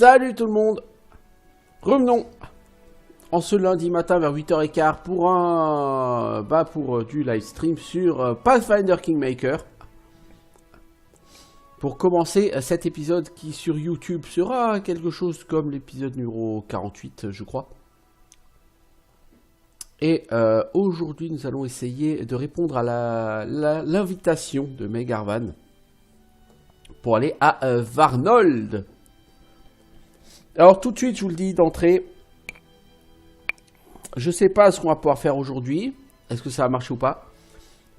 Salut tout le monde. Revenons en ce lundi matin vers 8h15 pour du live stream sur Pathfinder Kingmaker. Pour commencer cet épisode qui sur YouTube sera quelque chose comme l'épisode numéro 48 je crois. Et aujourd'hui nous allons essayer de répondre à l'invitation de Meg Arvan pour aller à Varnold. Alors tout de suite je vous le dis d'entrée, je sais pas ce qu'on va pouvoir faire aujourd'hui, est-ce que ça va marcher ou pas,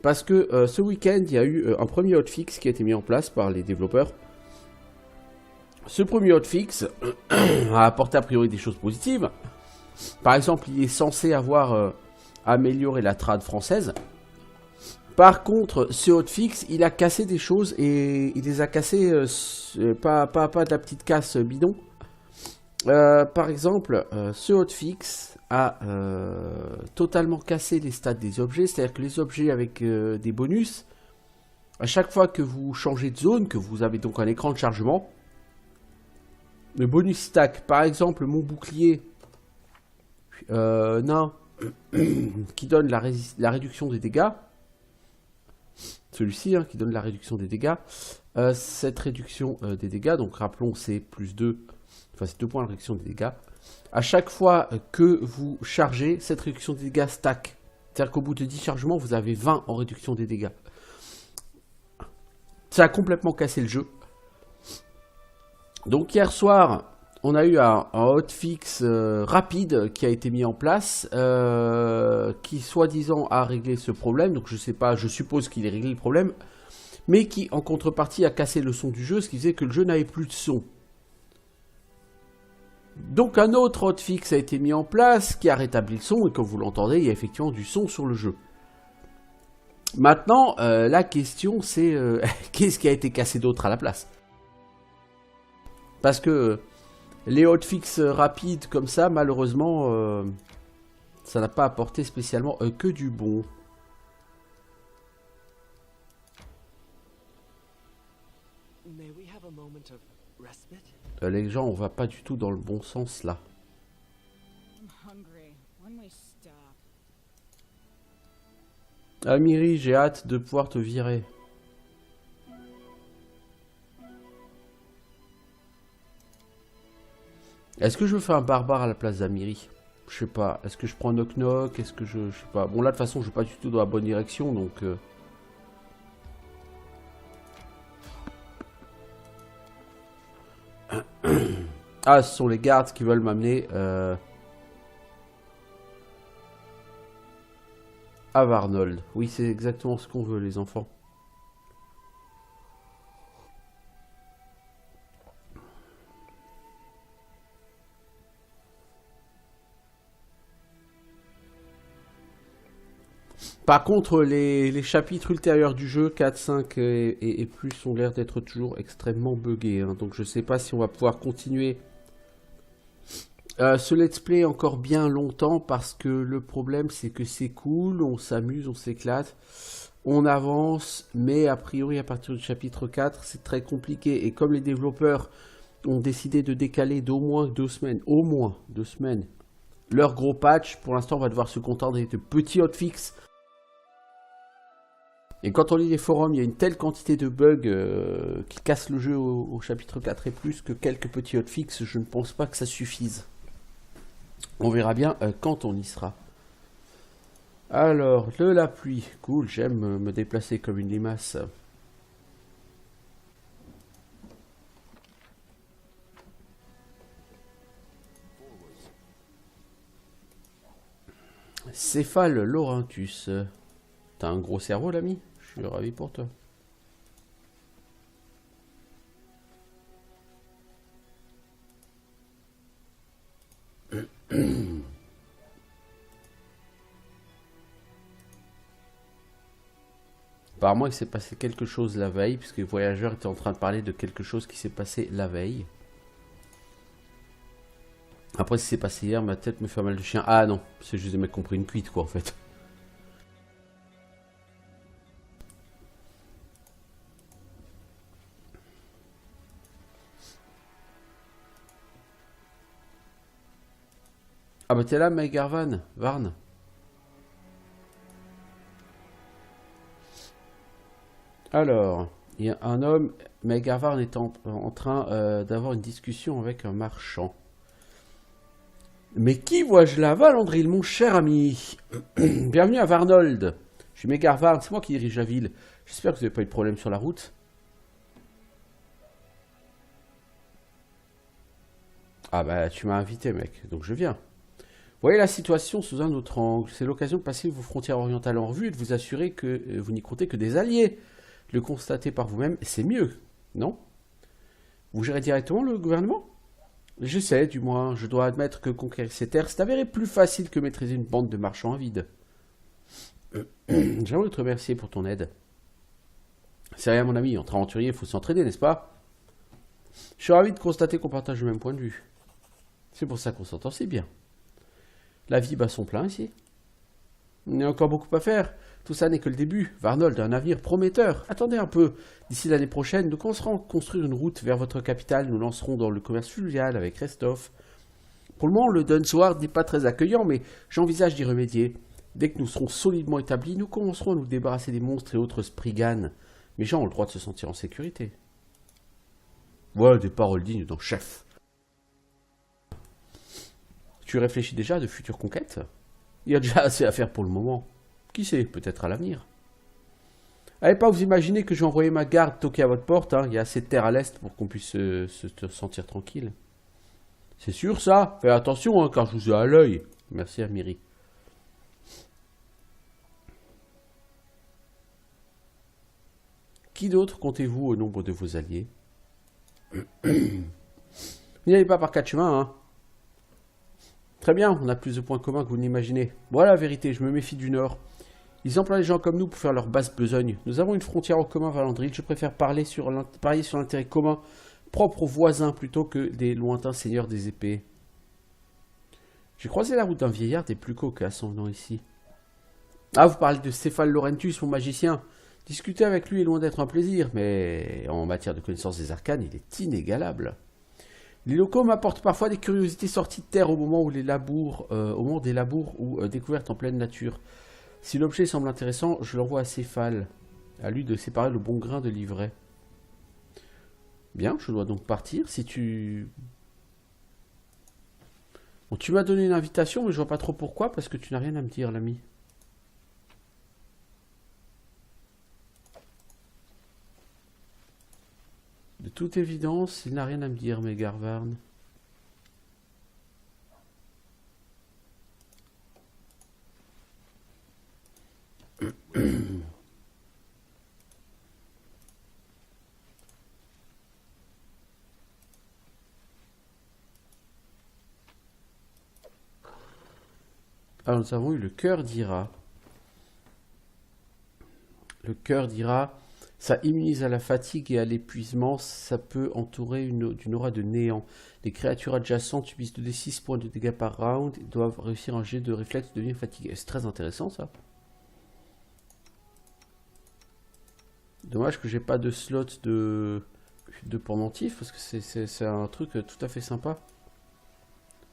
parce que ce week-end il y a eu un premier hotfix qui a été mis en place par les développeurs. Ce premier hotfix a apporté a priori des choses positives. Par exemple, il est censé avoir amélioré la trad française. Par contre, ce hotfix, il a cassé des choses et il les a cassées pas de la petite casse bidon. Par exemple, ce hotfix a totalement cassé les stats des objets, c'est-à-dire que les objets avec des bonus, à chaque fois que vous changez de zone, que vous avez donc un écran de chargement, le bonus stack, par exemple mon bouclier nain qui donne la réduction des dégâts, celui-ci qui donne la réduction des dégâts, cette réduction des dégâts, donc rappelons c'est plus 2, enfin c'est 2 points de réduction des dégâts. À chaque fois que vous chargez, cette réduction des dégâts stack. C'est-à-dire qu'au bout de 10 chargements, vous avez 20 en réduction des dégâts. Ça a complètement cassé le jeu. Donc hier soir, on a eu un hotfix rapide qui a été mis en place, qui soi-disant a réglé ce problème. Donc je sais pas, je suppose qu'il a réglé le problème, mais qui en contrepartie a cassé le son du jeu, ce qui faisait que le jeu n'avait plus de son. Donc un autre hotfix a été mis en place qui a rétabli le son et comme vous l'entendez, il y a effectivement du son sur le jeu. Maintenant, la question c'est qu'est-ce qui a été cassé d'autre à la place? Parce que les hotfix rapides comme ça, malheureusement, ça n'a pas apporté spécialement que du bon. Les gens, on va pas du tout dans le bon sens là. Amiri, j'ai hâte de pouvoir te virer. Est-ce que je fais un barbare à la place d'Amiri? Je sais pas. Est-ce que je prends Knock Knock? Est-ce que je sais pas. Bon là de toute façon je vais pas du tout dans la bonne direction donc... Ah, ce sont les gardes qui veulent m'amener à Varnold. Oui, c'est exactement ce qu'on veut, les enfants. Par contre, les chapitres ultérieurs du jeu, 4, 5 et plus, ont l'air d'être toujours extrêmement buggés. Hein. Donc je sais pas si on va pouvoir continuer ce let's play encore bien longtemps parce que le problème c'est que c'est cool, on s'amuse, on s'éclate, on avance, mais a priori à partir du chapitre 4 c'est très compliqué et comme les développeurs ont décidé de décaler d'au moins 2 semaines, leur gros patch, pour l'instant on va devoir se contenter de petits hotfix. Et quand on lit les forums, il y a une telle quantité de bugs qui cassent le jeu au chapitre 4 et plus que quelques petits hotfix, je ne pense pas que ça suffise. On verra bien quand on y sera. Alors, de la pluie. Cool, j'aime me déplacer comme une limace. Céphale Laurentus. T'as un gros cerveau, l'ami? Je suis ravi pour toi. Apparemment, il s'est passé quelque chose la veille, puisque les voyageurs étaient en train de parler de quelque chose qui s'est passé la veille. Après, si c'est passé hier, ma tête me fait mal de chien. Ah non, c'est juste des mecs qui ont pris une cuite, quoi, en fait. Ah bah t'es là, Mike Garvan, Varn. Alors, il y a un homme, Mike Garvan est en train d'avoir une discussion avec un marchand. Mais qui vois-je là, Valandril, mon cher ami? Bienvenue à Varnold. Je suis Megarvard, c'est moi qui dirige la ville. J'espère que vous n'avez pas eu de problème sur la route. Ah bah tu m'as invité mec, donc je viens. Voyez la situation sous un autre angle. C'est l'occasion de passer vos frontières orientales en revue et de vous assurer que vous n'y comptez que des alliés. Le constater par vous-même, c'est mieux, non? Vous gérez directement le gouvernement? Je sais, du moins, je dois admettre que conquérir ces terres, c'est avéré plus facile que maîtriser une bande de marchands avides. J'aimerais te remercier pour ton aide. C'est rien mon ami, entre aventuriers, il faut s'entraider, n'est-ce pas? Je suis ravi de constater qu'on partage le même point de vue. C'est pour ça qu'on s'entend si bien. La vie bat son plein ici. Il y a encore beaucoup à faire. Tout ça n'est que le début. Varnold a un avenir prometteur. Attendez un peu. D'ici l'année prochaine, nous commencerons à construire une route vers votre capitale. Nous lancerons dans le commerce fluvial avec Restov. Pour le moment, le Dunsward n'est pas très accueillant, mais j'envisage d'y remédier. Dès que nous serons solidement établis, nous commencerons à nous débarrasser des monstres et autres spriganes. Les gens ont le droit de se sentir en sécurité. Voilà des paroles dignes d'un chef. Tu réfléchis déjà à de futures conquêtes? Il y a déjà assez à faire pour le moment. Qui sait, peut-être à l'avenir. Allez pas vous imaginer que j'ai envoyé ma garde toquer à votre porte, hein. Il y a assez de terre à l'est pour qu'on puisse se sentir tranquille. C'est sûr ça? Fais attention, hein, car je vous ai à l'œil. Merci Amiri. Qui d'autre comptez-vous au nombre de vos alliés? Vous n'y allez pas par quatre chemins, hein. Très bien, on a plus de points communs que vous n'imaginez. Voilà la vérité, je me méfie du Nord. Ils emploient les gens comme nous pour faire leur basse besogne. Nous avons une frontière en commun, Valandril. Je préfère parier sur l'intérêt commun propre aux voisins plutôt que des lointains seigneurs des épées. J'ai croisé la route d'un vieillard des plus cocasses en venant ici. Ah, vous parlez de Stéphane Laurentus, mon magicien. Discuter avec lui est loin d'être un plaisir, mais en matière de connaissance des arcanes, il est inégalable. Les locaux m'apportent parfois des curiosités sorties de terre au moment où des labours ou découvertes en pleine nature. Si l'objet semble intéressant, je l'envoie à Céphale. À lui de séparer le bon grain de l'ivraie. Bien, je dois donc partir. Si tu... Bon, tu m'as donné une invitation, mais je vois pas trop pourquoi, parce que tu n'as rien à me dire, l'ami. De toute évidence, il n'a rien à me dire, Megarvarn. Alors nous avons eu le cœur d'Ira. Le cœur d'Ira, ça immunise à la fatigue et à l'épuisement, ça peut entourer d'une aura de néant. Les créatures adjacentes subissent 2d6 points de dégâts par round et doivent réussir un jet de réflexe de devenir fatigué. C'est très intéressant ça. Dommage que j'ai pas de slot de pendentif parce que c'est un truc tout à fait sympa.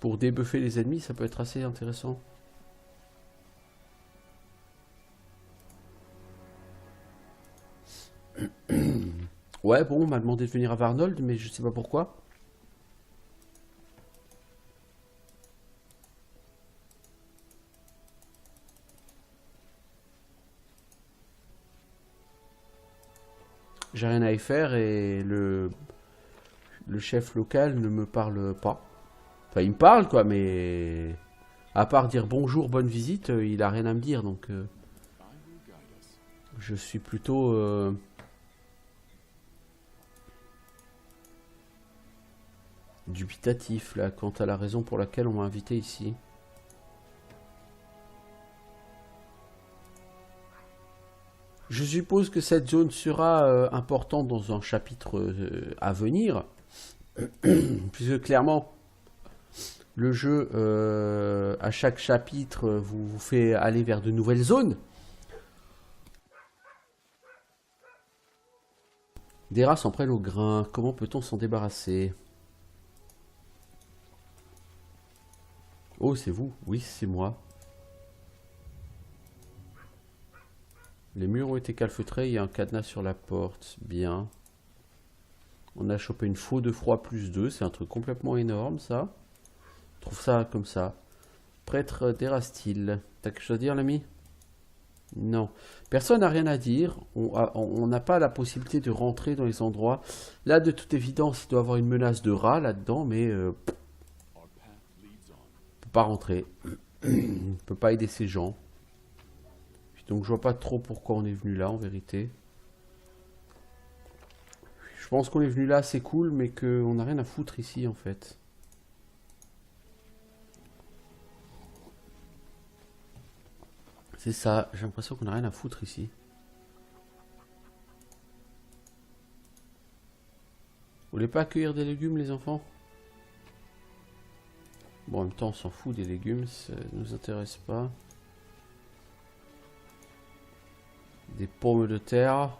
Pour débuffer les ennemis, ça peut être assez intéressant. Ouais, bon, on m'a demandé de venir à Varnold, mais je sais pas pourquoi. J'ai rien à y faire et le chef local ne me parle pas. Enfin, il me parle, quoi, mais... À part dire bonjour, bonne visite, il a rien à me dire, donc... je suis plutôt... dubitatif, là, quant à la raison pour laquelle on m'a invité ici. Je suppose que cette zone sera importante dans un chapitre à venir, puisque clairement, le jeu, à chaque chapitre, vous fait aller vers de nouvelles zones. Des rats s'en prennent au grain, comment peut-on s'en débarrasser? Oh, c'est vous? Oui, c'est moi. Les murs ont été calfeutrés, il y a un cadenas sur la porte. Bien. On a chopé une faux de froid plus 2, c'est un truc complètement énorme ça. Je trouve ça comme ça. Prêtre d'Erastil. T'as quelque chose à dire l'ami? Non. Personne n'a rien à dire. On n'a pas la possibilité de rentrer dans les endroits. Là, de toute évidence, il doit y avoir une menace de rat là-dedans, mais on peut pas rentrer. On peut pas aider ces gens. Donc je vois pas trop pourquoi on est venu là en vérité. Je pense qu'on est venu là, c'est cool, mais qu'on n'a rien à foutre ici en fait. C'est ça, j'ai l'impression qu'on n'a rien à foutre ici. Vous voulez pas accueillir des légumes les enfants? Bon, en même temps on s'en fout des légumes, ça nous intéresse pas. Des pommes de terre.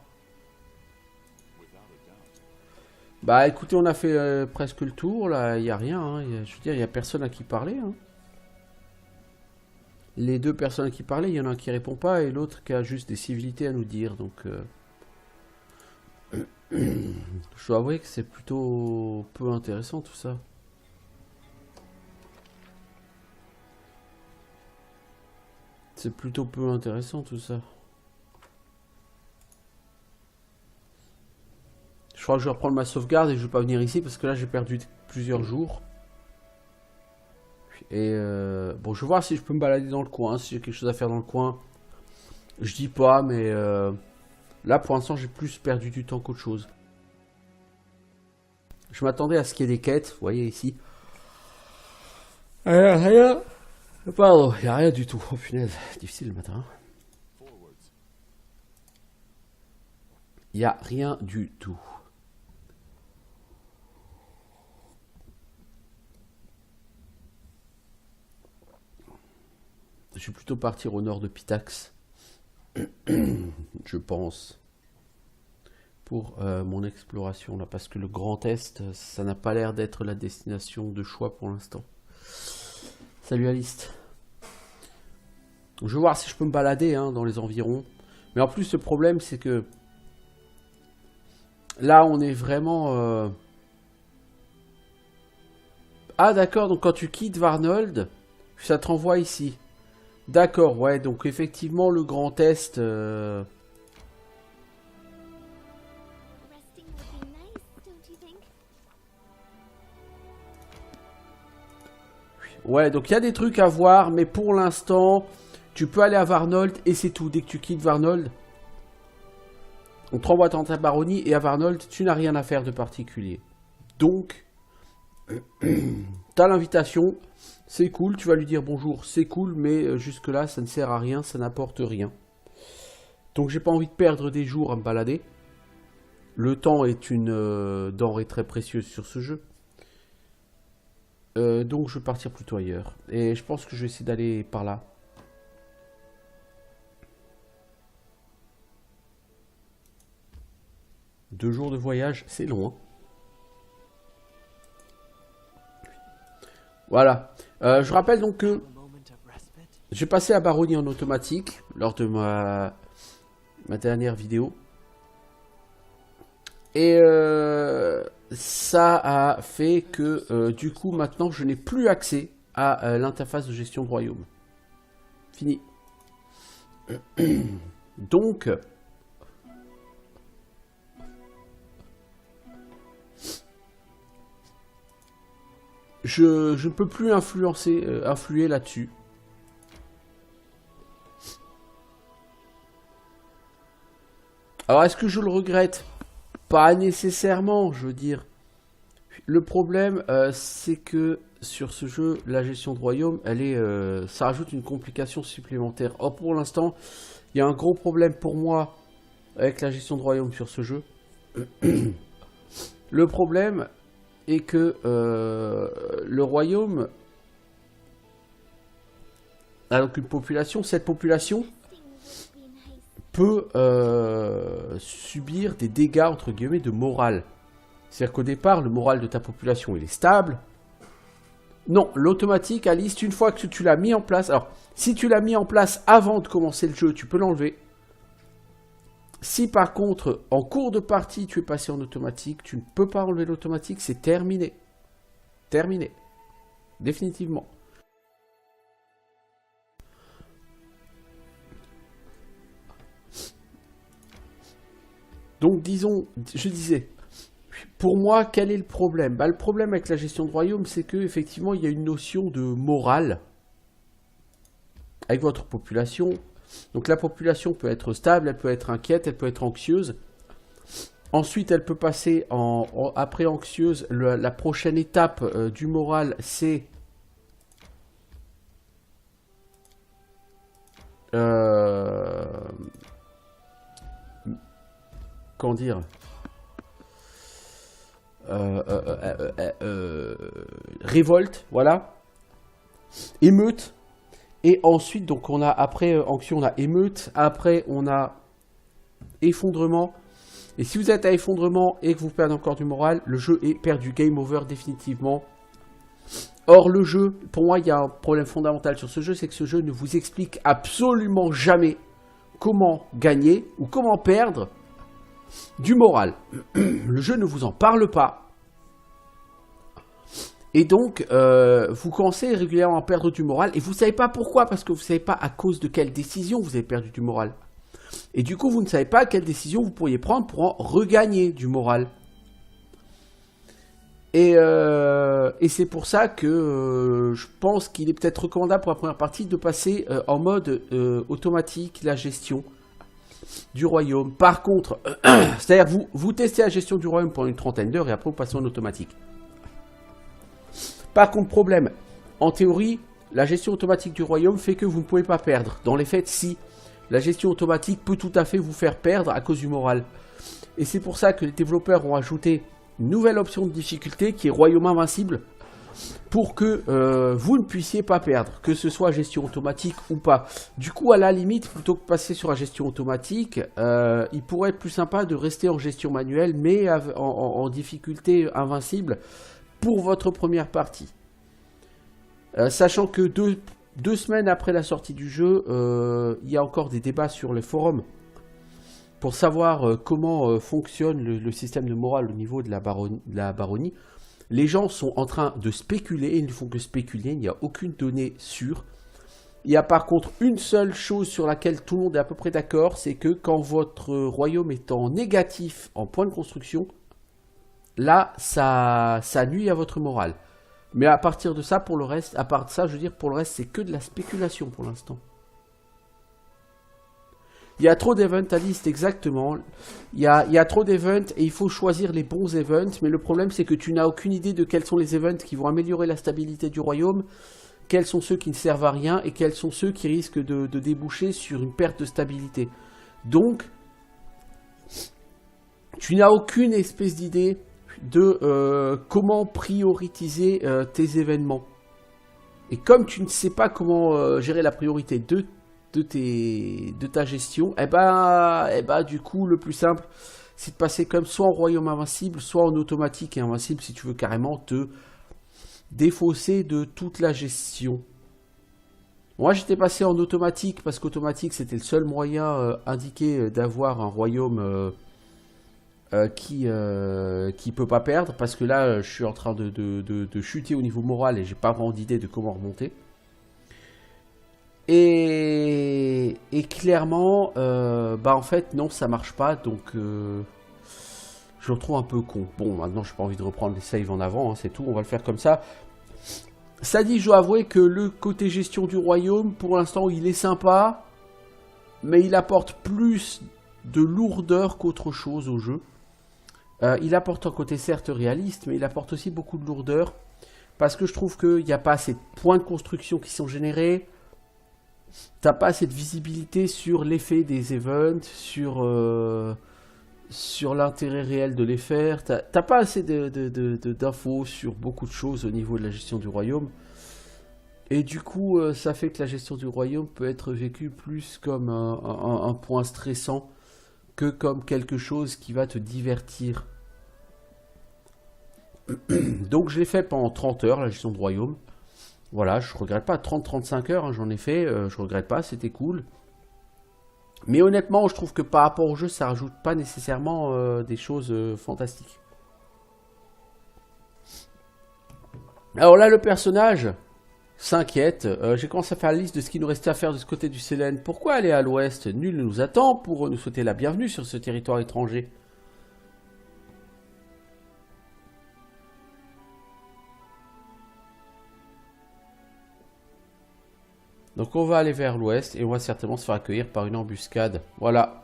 Bah écoutez, on a fait presque le tour, là, il n'y a rien. Hein. Je veux dire, il n'y a personne à qui parler. Hein. Les deux personnes à qui parler, il y en a un qui répond pas et l'autre qui a juste des civilités à nous dire. Donc, je dois avouer que c'est plutôt peu intéressant tout ça. C'est plutôt peu intéressant tout ça. Je crois que je vais reprendre ma sauvegarde et je vais pas venir ici parce que là j'ai perdu plusieurs jours. Et bon, je vais voir si je peux me balader dans le coin, si j'ai quelque chose à faire dans le coin. Je dis pas, mais là pour l'instant j'ai plus perdu du temps qu'autre chose. Je m'attendais à ce qu'il y ait des quêtes, vous voyez ici. Rien. Pardon, il n'y a rien du tout. Oh punaise, difficile le matin. Il n'y a rien du tout. Je vais plutôt partir au nord de Pitax. Je pense. Pour mon exploration là. Parce que le Grand Est, ça n'a pas l'air d'être la destination de choix pour l'instant. Salut Alice. Je vais voir si je peux me balader hein, dans les environs. Mais en plus, le problème, c'est que là, on est vraiment... Ah, d'accord. Donc, quand tu quittes Varnold, ça te renvoie ici. D'accord, ouais. Donc, effectivement, le Grand Est... Ouais, donc il y a des trucs à voir, mais pour l'instant, tu peux aller à Varnold et c'est tout. Dès que tu quittes Varnold, on te renvoie dans ta baronnie et à Varnold, tu n'as rien à faire de particulier. Donc, t'as l'invitation, c'est cool, tu vas lui dire bonjour, c'est cool, mais jusque-là, ça ne sert à rien, ça n'apporte rien. Donc j'ai pas envie de perdre des jours à me balader. Le temps est une denrée très précieuse sur ce jeu. Donc je vais partir plutôt ailleurs. Et je pense que je vais essayer d'aller par là. Deux jours de voyage, c'est long. Hein. Voilà. Je rappelle donc que j'ai passé à Baronnie en automatique lors de ma dernière vidéo. Et ça a fait que du coup maintenant je n'ai plus accès à l'interface de gestion de royaume. Fini. Donc je ne peux plus influer là-dessus. Alors est-ce que je le regrette? Pas nécessairement, je veux dire. Le problème, c'est que sur ce jeu, la gestion de royaume, ça rajoute une complication supplémentaire. Or, pour l'instant, il y a un gros problème pour moi avec la gestion de royaume sur ce jeu. Le problème est que le royaume a donc une population. Cette population peut subir des dégâts entre guillemets de morale. C'est-à-dire qu'au départ, le moral de ta population il est stable. Non, l'automatique, Alice, une fois que tu l'as mis en place... Alors, si tu l'as mis en place avant de commencer le jeu, tu peux l'enlever. Si par contre, en cours de partie, tu es passé en automatique, tu ne peux pas enlever l'automatique, c'est terminé. Terminé. Définitivement. Donc, disons, je disais, pour moi, quel est le problème? Le problème avec la gestion de royaume, c'est qu'effectivement, il y a une notion de morale avec votre population. Donc la population peut être stable, elle peut être inquiète, elle peut être anxieuse. Ensuite, elle peut passer après anxieuse. La prochaine étape du moral, c'est comment dire, révolte, voilà, émeute. Et ensuite, donc on a après anxieux, on a émeute. Après, on a effondrement. Et si vous êtes à effondrement et que vous perdez encore du moral, le jeu est perdu, game over définitivement. Or, le jeu, pour moi, il y a un problème fondamental sur ce jeu, c'est que ce jeu ne vous explique absolument jamais comment gagner ou comment perdre du moral. Le jeu ne vous en parle pas. Et donc, vous commencez régulièrement à perdre du moral. Et vous ne savez pas pourquoi, parce que vous ne savez pas à cause de quelle décision vous avez perdu du moral. Et du coup, vous ne savez pas quelle décision vous pourriez prendre pour en regagner du moral. Et c'est pour ça que je pense qu'il est peut-être recommandable pour la première partie de passer en mode automatique la gestion du royaume. Par contre, c'est-à-dire vous testez la gestion du royaume pendant une trentaine d'heures et après vous passez en automatique. Par contre, problème, en théorie, la gestion automatique du royaume fait que vous ne pouvez pas perdre. Dans les faits, si, la gestion automatique peut tout à fait vous faire perdre à cause du moral. Et c'est pour ça que les développeurs ont ajouté une nouvelle option de difficulté qui est royaume invincible, pour que vous ne puissiez pas perdre, que ce soit gestion automatique ou pas. Du coup, à la limite, plutôt que de passer sur la gestion automatique, il pourrait être plus sympa de rester en gestion manuelle, mais en difficulté invincible, pour votre première partie. Sachant que deux semaines après la sortie du jeu, il y a encore des débats sur les forums pour savoir comment fonctionne le système de morale au niveau de la baronnie. Les gens sont en train de spéculer, ils ne font que spéculer, il n'y a aucune donnée sûre. Il y a par contre une seule chose sur laquelle tout le monde est à peu près d'accord, c'est que quand votre royaume est en négatif en point de construction, là, ça nuit à votre morale. Mais à partir de ça, pour le reste, à part ça, je veux dire, pour le reste, c'est que de la spéculation pour l'instant. Il y a trop d'events à liste, exactement. Il y a trop d'events et il faut choisir les bons events. Mais le problème, c'est que tu n'as aucune idée de quels sont les events qui vont améliorer la stabilité du royaume, quels sont ceux qui ne servent à rien et quels sont ceux qui risquent de déboucher sur une perte de stabilité. Donc, tu n'as aucune espèce d'idée de comment prioriser tes événements. Et comme tu ne sais pas comment gérer la priorité de ta gestion, et du coup le plus simple c'est de passer comme soit en royaume invincible, soit en automatique et invincible si tu veux carrément te défausser de toute la gestion. Moi j'étais passé en automatique parce qu'automatique c'était le seul moyen indiqué d'avoir un royaume qui peut pas perdre, parce que là je suis en train de chuter au niveau moral et j'ai pas vraiment d'idée de comment remonter. Et clairement, en fait, non, ça marche pas, donc je le trouve un peu con. Bon, maintenant, j'ai pas envie de reprendre les saves en avant, hein, c'est tout, on va le faire comme ça. Ça dit, je dois avouer que le côté gestion du royaume, pour l'instant, il est sympa, mais il apporte plus de lourdeur qu'autre chose au jeu. Il apporte un côté certes réaliste, mais il apporte aussi beaucoup de lourdeur, parce que je trouve qu'il n'y a pas assez de points de construction qui sont générés. T'as pas assez de visibilité sur l'effet des events, sur l'intérêt réel de les faire. T'as pas assez d'infos sur beaucoup de choses au niveau de la gestion du royaume. Et du coup, ça fait que la gestion du royaume peut être vécue plus comme un point stressant que comme quelque chose qui va te divertir. Donc je l'ai fait pendant 30 heures, la gestion de royaume. Voilà, je regrette pas. 30-35 heures, hein, j'en ai fait. Je regrette pas, c'était cool. Mais honnêtement, je trouve que par rapport au jeu, ça rajoute pas nécessairement des choses fantastiques. Alors là, le personnage s'inquiète. J'ai commencé à faire la liste de ce qu'il nous restait à faire de ce côté du Célène. Pourquoi aller à l'ouest? Nul ne nous attend pour nous souhaiter la bienvenue sur ce territoire étranger. Donc on va aller vers l'ouest et on va certainement se faire accueillir par une embuscade. Voilà.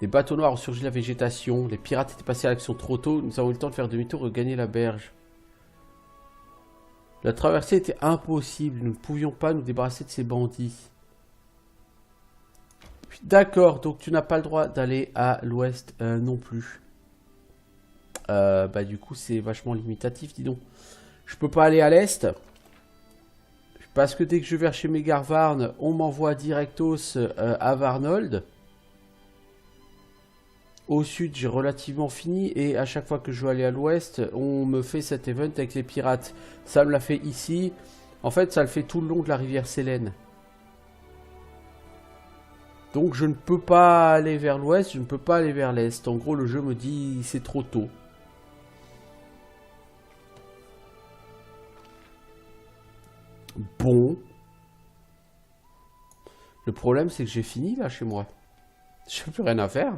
Les bateaux noirs ont surgi de la végétation. Les pirates étaient passés à l'action trop tôt. Nous avons eu le temps de faire demi-tour et gagner la berge. La traversée était impossible. Nous ne pouvions pas nous débarrasser de ces bandits. D'accord, donc tu n'as pas le droit d'aller à l'ouest non plus. Bah du coup c'est vachement limitatif, dis donc. Je peux pas aller à l'est. Parce que dès que je vais chez Megarvarn, on m'envoie directos à Varnold. Au sud, j'ai relativement fini. Et à chaque fois que je veux aller à l'ouest, on me fait cet event avec les pirates. Ça me l'a fait ici. En fait, ça le fait tout le long de la rivière Sélène. Donc je ne peux pas aller vers l'ouest, je ne peux pas aller vers l'est. En gros, le jeu me dit c'est trop tôt. Bon. Le problème, c'est que j'ai fini là chez moi. Je n'ai plus rien à faire.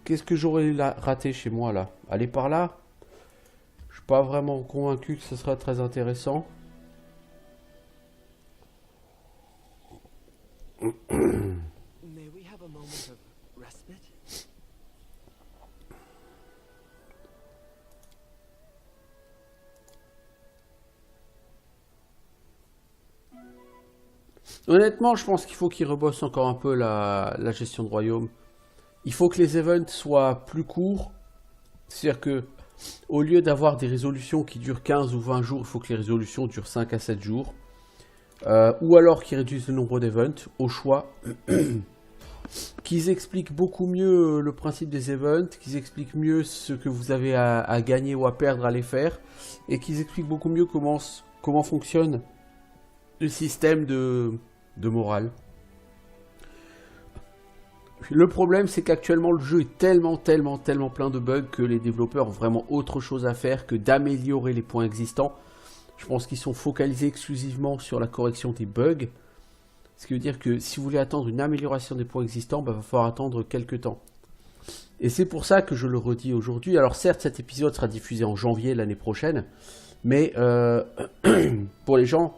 Qu'est-ce que j'aurais raté chez moi là? Aller par là? Je suis pas vraiment convaincu que ce sera très intéressant. Honnêtement, je pense qu'il faut qu'ils rebossent encore un peu la gestion de royaume. Il faut que les events soient plus courts. C'est-à-dire que, au lieu d'avoir des résolutions qui durent 15 ou 20 jours, il faut que les résolutions durent 5 à 7 jours. Ou alors qu'ils réduisent le nombre d'events, au choix. Qu'ils expliquent beaucoup mieux le principe des events, qu'ils expliquent mieux ce que vous avez à gagner ou à perdre à les faire, et qu'ils expliquent beaucoup mieux comment fonctionne le système de morale. Le problème, c'est qu'actuellement, le jeu est tellement plein de bugs que les développeurs ont vraiment autre chose à faire que d'améliorer les points existants. Je pense qu'ils sont focalisés exclusivement sur la correction des bugs. Ce qui veut dire que si vous voulez attendre une amélioration des points existants, bah, va falloir attendre quelques temps. Et c'est pour ça que je le redis aujourd'hui. Alors certes, cet épisode sera diffusé en janvier l'année prochaine, mais pour les gens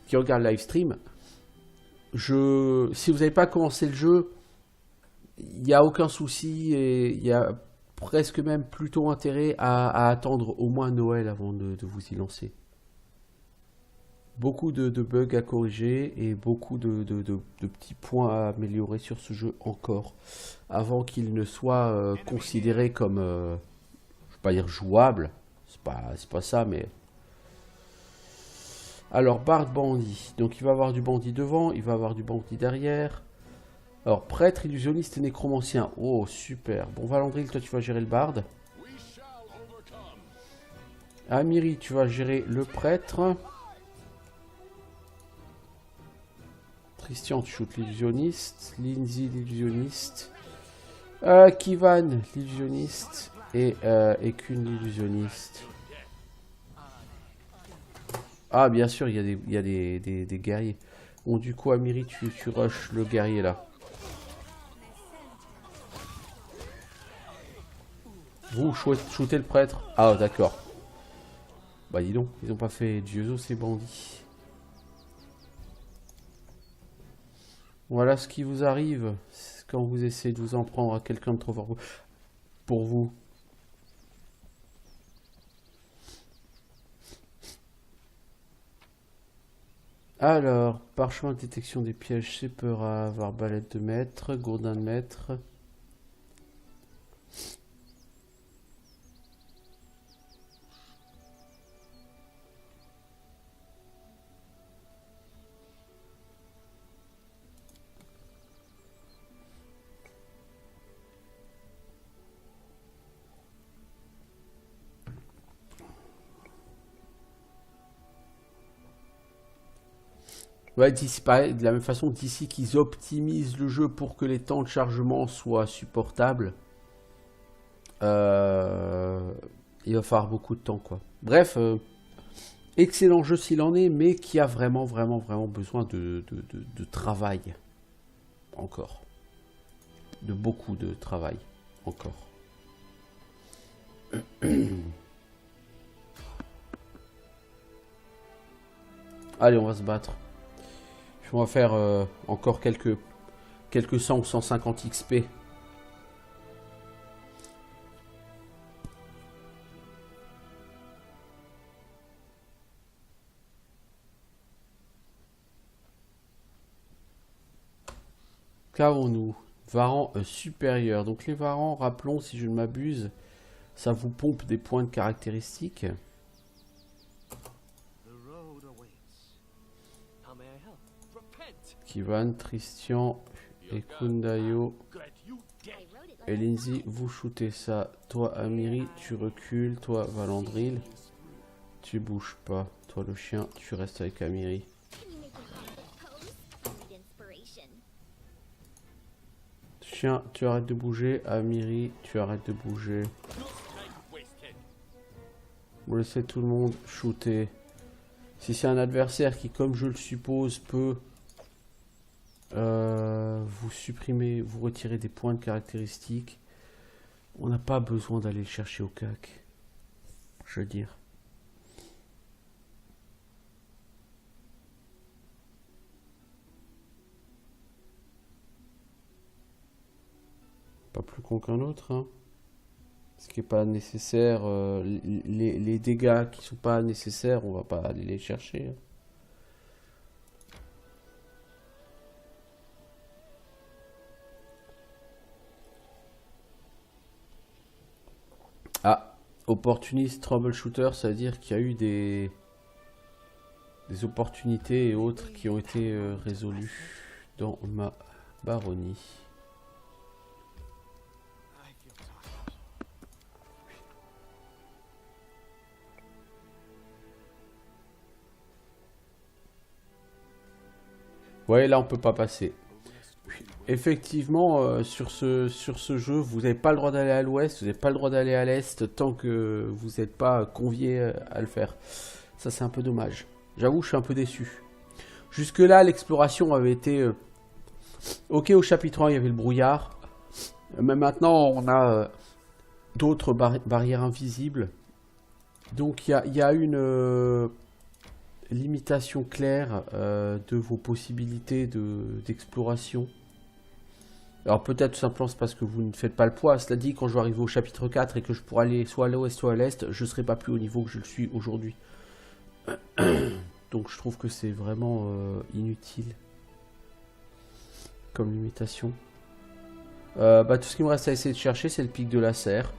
qui regardent le live stream, si vous n'avez pas commencé le jeu, il n'y a aucun souci et il y a presque même plutôt intérêt à attendre au moins Noël avant de vous y lancer. Beaucoup de bugs à corriger et beaucoup de petits points à améliorer sur ce jeu encore avant qu'il ne soit considéré comme, je ne vais pas dire jouable, c'est pas ça, mais... Alors, Bard bandit, donc il va avoir du bandit devant, il va avoir du bandit derrière. Alors, prêtre, illusionniste et nécromancien. Oh, super. Bon, Valandril, toi, tu vas gérer le barde. Amiri, tu vas gérer le prêtre. Christian, tu shootes l'illusionniste. Lindsay, l'illusionniste. Kivan, l'illusionniste. Et Ekun, l'illusionniste. Ah, bien sûr, il y a des guerriers. Bon, du coup, Amiri, tu rushes le guerrier, là. Vous shootez le prêtre. Ah, d'accord. Bah, dis donc, ils ont pas fait Dieuzo, ces bandits. Voilà ce qui vous arrive quand vous essayez de vous en prendre à quelqu'un de trop fort pour vous. Alors, parchemin de détection des pièges, c'est peur à avoir arbalète de maître, gourdin de maître. Ouais, d'ici, pareil, de la même façon, d'ici qu'ils optimisent le jeu pour que les temps de chargement soient supportables, euh, il va falloir beaucoup de temps, quoi. Bref, excellent jeu s'il en est, mais qui a vraiment, vraiment, vraiment besoin de travail. Encore. De beaucoup de travail. Encore. Allez, on va se battre. On va faire encore quelques 100 ou 150 XP. Qu'avons-nous? Varan supérieur. Donc les varans, rappelons, si je ne m'abuse, ça vous pompe des points de caractéristiques. Kivan, Tristian et Kundayo et Lindsay, vous shootez ça. Toi, Amiri, tu recules. Toi, Valandril, tu bouges pas. Toi, le chien, tu restes avec Amiri. Chien, tu arrêtes de bouger. Amiri, tu arrêtes de bouger. Vous laissez tout le monde shooter. Si c'est un adversaire qui, comme je le suppose, peut vous supprimer, vous retirer des points de caractéristiques, on n'a pas besoin d'aller le chercher au cac. Je veux dire. Pas plus con qu'un autre, hein. Ce qui n'est pas nécessaire, les dégâts qui sont pas nécessaires, on va pas aller les chercher. Ah, opportuniste troubleshooter, ça veut dire qu'il y a eu des opportunités et autres qui ont été résolues dans ma baronnie. Ouais, là on peut pas passer. Effectivement, sur ce jeu, vous n'avez pas le droit d'aller à l'ouest, vous n'avez pas le droit d'aller à l'est tant que vous n'êtes pas convié à le faire. Ça, c'est un peu dommage. J'avoue, je suis un peu déçu. Jusque-là, l'exploration avait été... ok, au chapitre 1, il y avait le brouillard. Mais maintenant, on a d'autres barrières invisibles. Donc, il y a une limitation claire de vos possibilités d'exploration. Alors peut-être tout simplement c'est parce que vous ne faites pas le poids. Cela dit, quand je vais arriver au chapitre 4 et que je pourrai aller soit à l'ouest soit à l'est, je ne serai pas plus au niveau que je le suis aujourd'hui. Donc je trouve que c'est vraiment inutile comme limitation. Tout ce qu'il me reste à essayer de chercher, c'est le pic de la serre.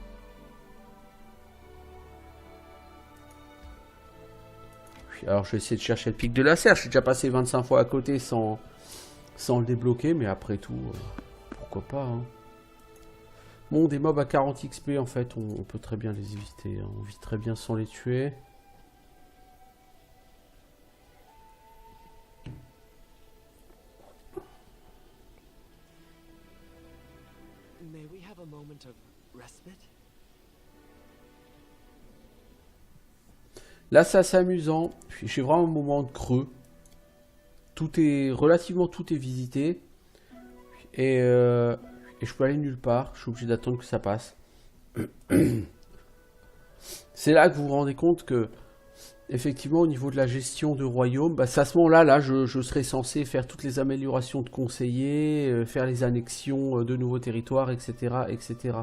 Alors je vais essayer de chercher le pic de la serre. Je suis déjà passé 25 fois à côté sans le débloquer, mais après tout... pourquoi pas, hein. Bon, des mobs à 40 XP, en fait, on peut très bien les éviter. Hein. On vit très bien sans les tuer. Là, c'est assez amusant. J'ai vraiment un moment de creux. Relativement tout est visité. Et je peux aller nulle part. Je suis obligé d'attendre que ça passe. C'est là que vous vous rendez compte que, effectivement, au niveau de la gestion de royaume, c'est à ce moment-là, je serais censé faire toutes les améliorations de conseillers, faire les annexions de nouveaux territoires, etc., etc.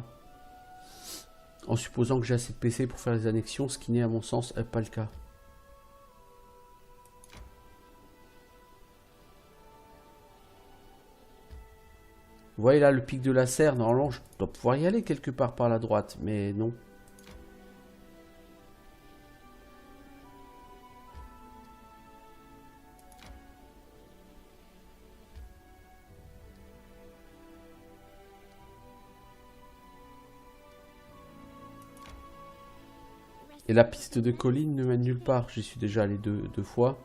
En supposant que j'ai assez de PC pour faire les annexions, ce qui n'est à mon sens pas le cas. Vous voyez là le pic de la serre, normalement je dois pouvoir y aller quelque part par la droite, mais non. Et la piste de colline ne mène nulle part, j'y suis déjà allé deux fois.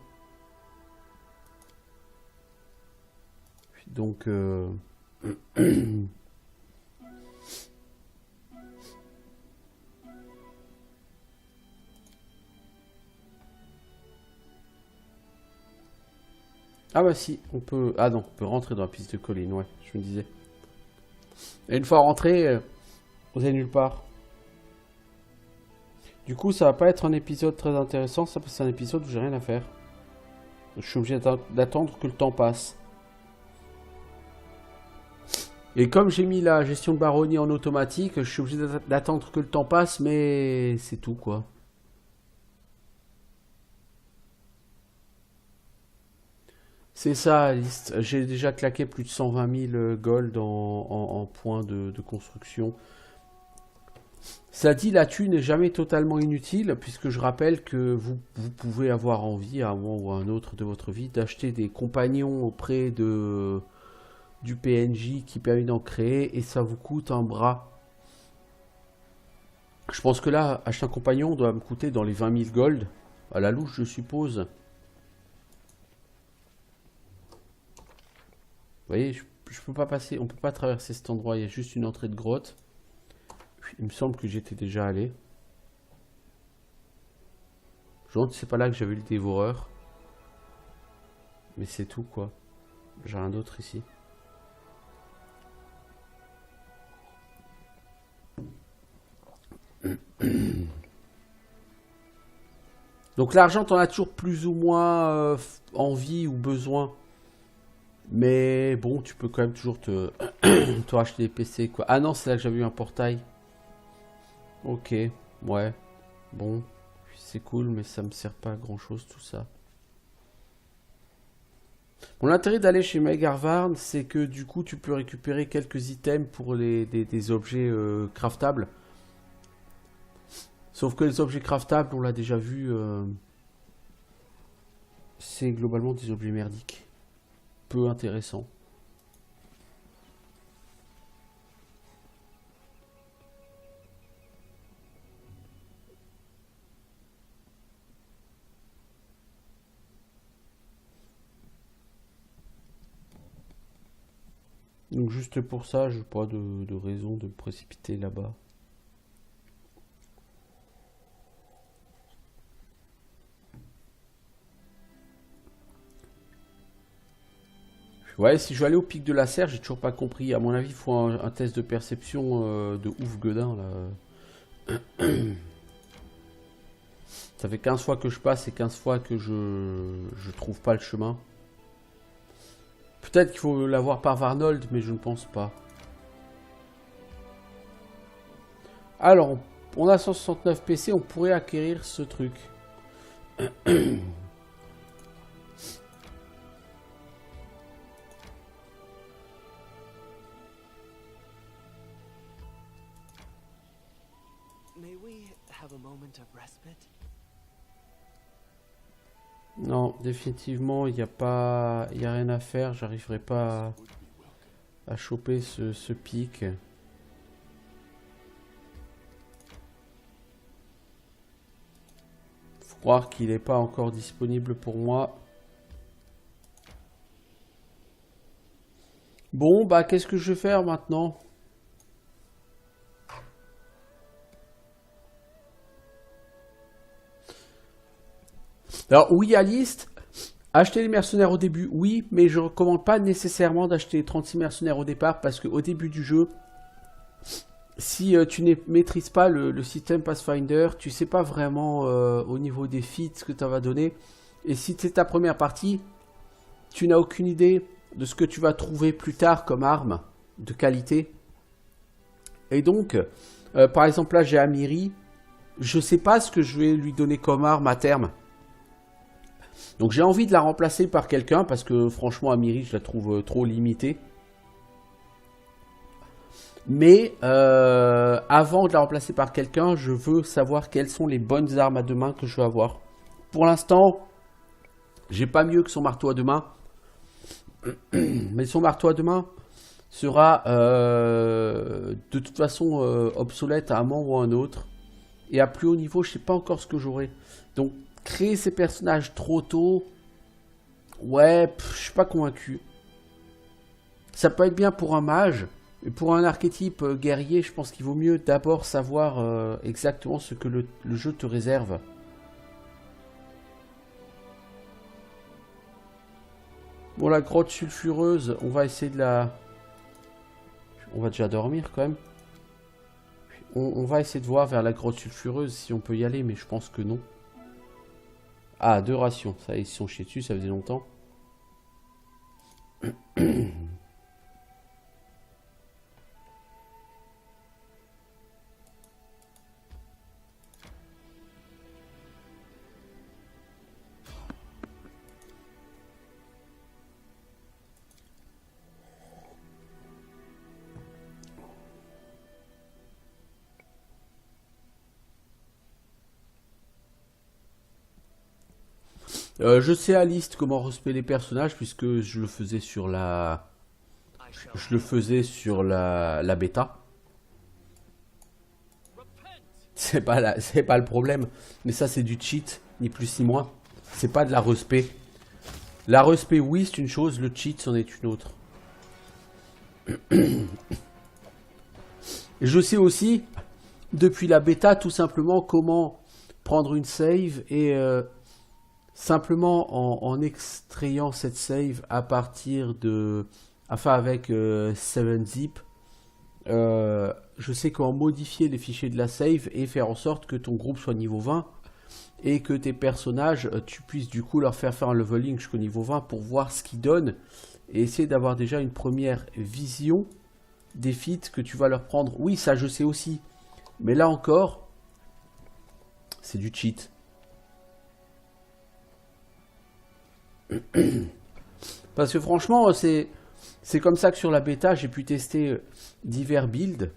Donc... Ah bah si, on peut... Ah non, on peut rentrer dans la piste de colline, ouais, je me disais. Et une fois rentré, vous êtes nulle part. Du coup, ça va pas être un épisode très intéressant, ça, parce que c'est un épisode où j'ai rien à faire. Je suis obligé d'attendre que le temps passe. Et comme j'ai mis la gestion de baronnie en automatique, je suis obligé d'attendre que le temps passe, mais c'est tout, quoi. C'est ça, Alice. J'ai déjà claqué plus de 120 000 gold en points de construction. Ça dit, la thune n'est jamais totalement inutile, puisque je rappelle que vous pouvez avoir envie, à un moment ou à un autre de votre vie, d'acheter des compagnons auprès du PNJ qui permet d'en créer, et ça vous coûte un bras. Je pense que là, acheter un compagnon doit me coûter dans les 20 000 gold, à la louche, je suppose. Vous voyez, je peux pas passer, on peut pas traverser cet endroit, il y a juste une entrée de grotte. Il me semble que j'étais déjà allé. Je me demande si c'est pas là que j'avais le dévoreur. Mais c'est tout, quoi. J'ai rien d'autre ici. Donc l'argent, t'en as toujours plus ou moins envie ou besoin. Mais bon, tu peux quand même toujours te racheter des PC, quoi. Ah non, c'est là que j'avais eu un portail. Ok, ouais. Bon, c'est cool, mais ça me sert pas à grand chose tout ça. Bon, l'intérêt d'aller chez Megarvarn, c'est que du coup, tu peux récupérer quelques items pour des objets craftables. Sauf que les objets craftables, on l'a déjà vu, c'est globalement des objets merdiques. Peu intéressants. Donc juste pour ça, je n'ai pas de raison de me précipiter là-bas. Ouais, si je veux aller au pic de la Serre, j'ai toujours pas compris. À mon avis, il faut un test de perception de ouf Godin là. Ça fait 15 fois que je passe et 15 fois que je trouve pas le chemin. Peut-être qu'il faut l'avoir par Varnold, mais je ne pense pas. Alors, on a 169 PC, on pourrait acquérir ce truc. Non, définitivement, il n'y a pas, il y a rien à faire. J'arriverai pas à choper ce pic. Faut croire qu'il n'est pas encore disponible pour moi. Bon, bah, qu'est-ce que je vais faire maintenant ? Alors, oui, à liste. Acheter les mercenaires au début, oui, mais je ne recommande pas nécessairement d'acheter les 36 mercenaires au départ parce qu'au début du jeu, si tu ne maîtrises pas le système Pathfinder, tu sais pas vraiment au niveau des feats ce que ça va donner. Et si c'est ta première partie, tu n'as aucune idée de ce que tu vas trouver plus tard comme arme de qualité. Et donc, par exemple là j'ai Amiri, je sais pas ce que je vais lui donner comme arme à terme. Donc j'ai envie de la remplacer par quelqu'un parce que franchement Amiri je la trouve trop limitée. Mais avant de la remplacer par quelqu'un, je veux savoir quelles sont les bonnes armes à deux mains que je veux avoir. Pour l'instant, j'ai pas mieux que son marteau à deux mains. Mais son marteau à deux mains sera de toute façon obsolète à un moment ou à un autre. Et à plus haut niveau, je sais pas encore ce que j'aurai. Donc créer ces personnages trop tôt, ouais, je suis pas convaincu. Ça peut être bien pour un mage, mais pour un archétype guerrier, je pense qu'il vaut mieux d'abord savoir exactement ce que le jeu te réserve. Bon, la grotte sulfureuse, on va essayer de la... On va déjà dormir quand même. On va essayer de voir vers la grotte sulfureuse si on peut y aller, mais je pense que non. Ah, 2 rations. Ça, ils se sont chiés dessus, ça faisait longtemps. Je sais à liste comment respecter les personnages puisque je le faisais sur la bêta. C'est pas le problème. Mais ça, c'est du cheat, ni plus ni moins. C'est pas de la respect. La respect, oui, c'est une chose. Le cheat, c'en est une autre. Je sais aussi, depuis la bêta, tout simplement, comment prendre une save et simplement en extrayant cette save à partir de... Enfin, avec 7-zip, je sais comment modifier les fichiers de la save et faire en sorte que ton groupe soit niveau 20 et que tes personnages, tu puisses du coup leur faire un leveling jusqu'au niveau 20 pour voir ce qu'ils donnent et essayer d'avoir déjà une première vision des feats que tu vas leur prendre. Oui, ça je sais aussi, mais là encore, c'est du cheat. Parce que franchement, c'est comme ça que sur la bêta, j'ai pu tester divers builds.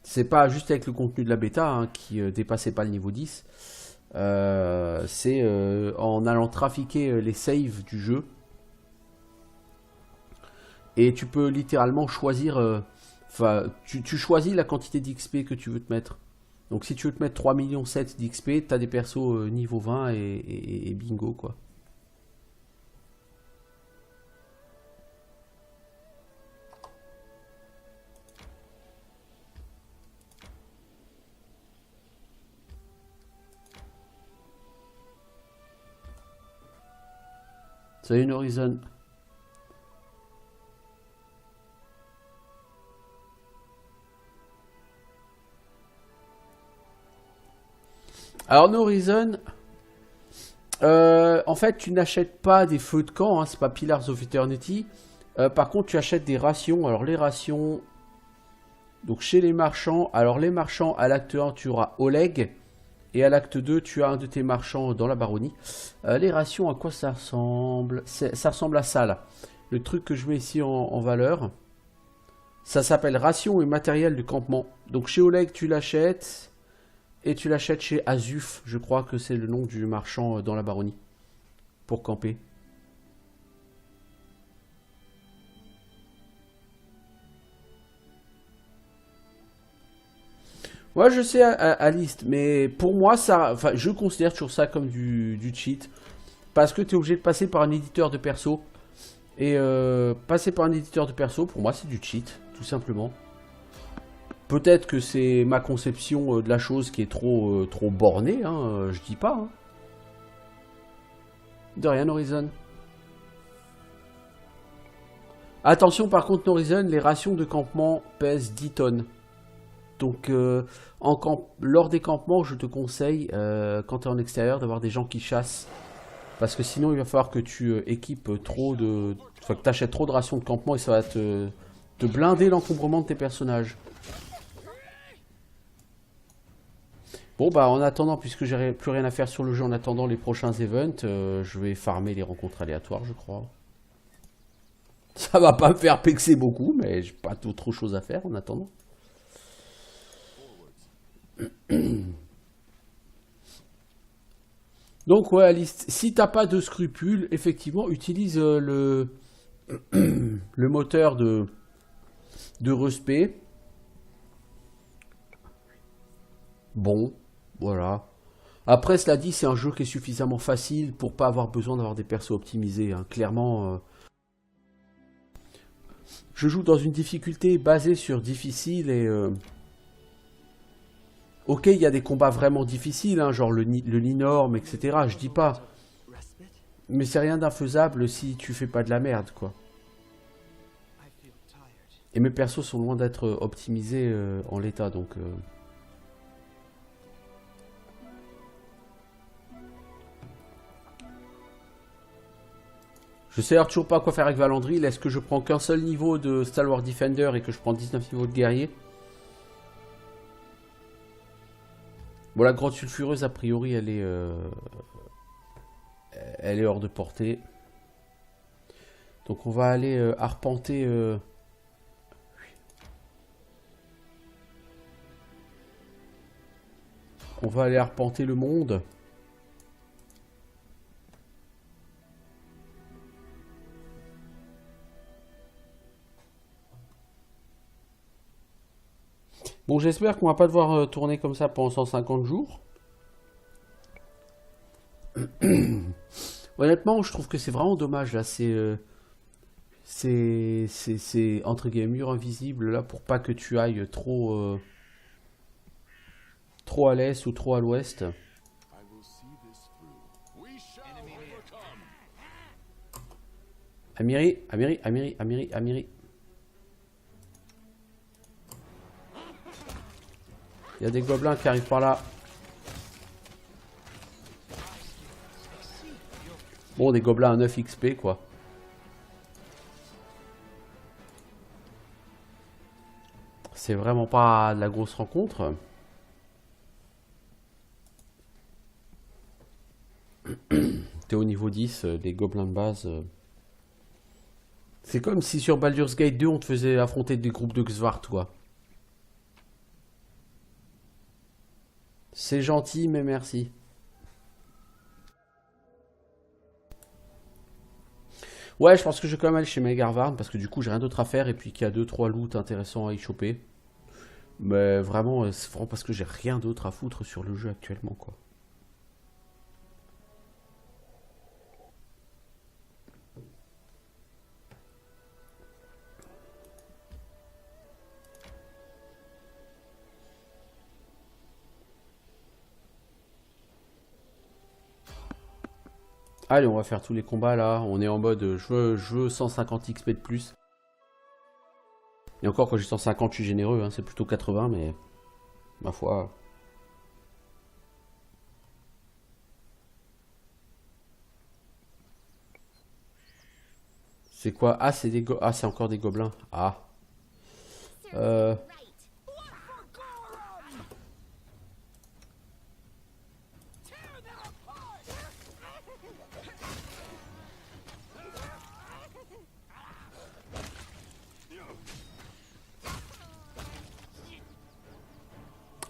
C'est pas juste avec le contenu de la bêta hein, qui dépassait pas le niveau 10. C'est en allant trafiquer les saves du jeu. Et tu peux littéralement choisir... tu choisis la quantité d'XP que tu veux te mettre. Donc si tu veux te mettre 3,7 millions d'XP, t'as des persos niveau 20 et bingo quoi. Salut Horizon. Alors No Horizon, en fait tu n'achètes pas des feux de camp, hein, c'est pas Pillars of Eternity. Par contre tu achètes des rations. Alors les rations, donc chez les marchands, alors les marchands à l'acte 1 tu auras Oleg. Et à l'acte 2 tu as un de tes marchands dans la baronnie. Les rations à quoi ça ressemble? Ça ressemble à ça là. Le truc que je mets ici en valeur. Ça s'appelle rations et matériel de campement. Donc chez Oleg tu l'achètes. Et tu l'achètes chez Azuf, je crois que c'est le nom du marchand dans la baronnie, pour camper. Moi je sais à liste, mais pour moi, ça, enfin, je considère toujours ça comme du cheat. Parce que tu es obligé de passer par un éditeur de perso. Et passer par un éditeur de perso, pour moi c'est du cheat, tout simplement. Peut-être que c'est ma conception de la chose qui est trop bornée, hein, je dis pas. Hein. De rien, Horizon. Attention par contre, Horizon, les rations de campement pèsent 10 tonnes. Donc, lors des campements, je te conseille, quand tu es en extérieur, d'avoir des gens qui chassent. Parce que sinon, il va falloir que tu équipes trop de... Enfin, que tu achètes trop de rations de campement et ça va te blinder l'encombrement de tes personnages. Bon bah en attendant, puisque j'ai plus rien à faire sur le jeu en attendant les prochains events, je vais farmer les rencontres aléatoires je crois. Ça va pas me faire pexer beaucoup, mais j'ai pas trop chose à faire en attendant. Donc ouais Alice, si t'as pas de scrupules, effectivement utilise le moteur de respect. Bon, voilà. Après, cela dit, c'est un jeu qui est suffisamment facile pour pas avoir besoin d'avoir des persos optimisés, hein. Clairement, je joue dans une difficulté basée sur difficile et... Ok, il y a des combats vraiment difficiles, hein, genre le Linorm, etc. Je dis pas. Mais c'est rien d'infaisable si tu fais pas de la merde, quoi. Et mes persos sont loin d'être optimisés en l'état, donc... Je sais alors toujours pas quoi faire avec Valandril. Est-ce que je prends qu'un seul niveau de Stalwart Defender et que je prends 19 niveaux de guerrier? Bon, la grotte sulfureuse, a priori, elle est hors de portée. Donc on va aller arpenter... On va aller arpenter le monde. Bon, j'espère qu'on va pas devoir tourner comme ça pendant 150 jours. Honnêtement, je trouve que c'est vraiment dommage là. C'est entre guillemets mur invisible là pour pas que tu ailles trop à l'est ou trop à l'ouest. Amiri, Amiri, Amiri, Amiri, Amiri. Il y a des gobelins qui arrivent par là. Bon, des gobelins à 9 XP, quoi. C'est vraiment pas de la grosse rencontre. T'es au niveau 10, des gobelins de base. C'est comme si sur Baldur's Gate 2, on te faisait affronter des groupes de Xvart, quoi. C'est gentil, mais merci. Ouais, je pense que je vais quand même aller chez Megarvarn parce que du coup j'ai rien d'autre à faire et puis qu'il y a 2-3 loots intéressants à y choper. Mais vraiment, c'est vraiment parce que j'ai rien d'autre à foutre sur le jeu actuellement, quoi. Allez, on va faire tous les combats là. On est en mode je veux 150 XP de plus. Et encore, quand j'ai 150, je suis généreux, hein. C'est plutôt 80, mais ma foi. C'est quoi? Ah, ah, c'est encore des gobelins. Ah. Euh...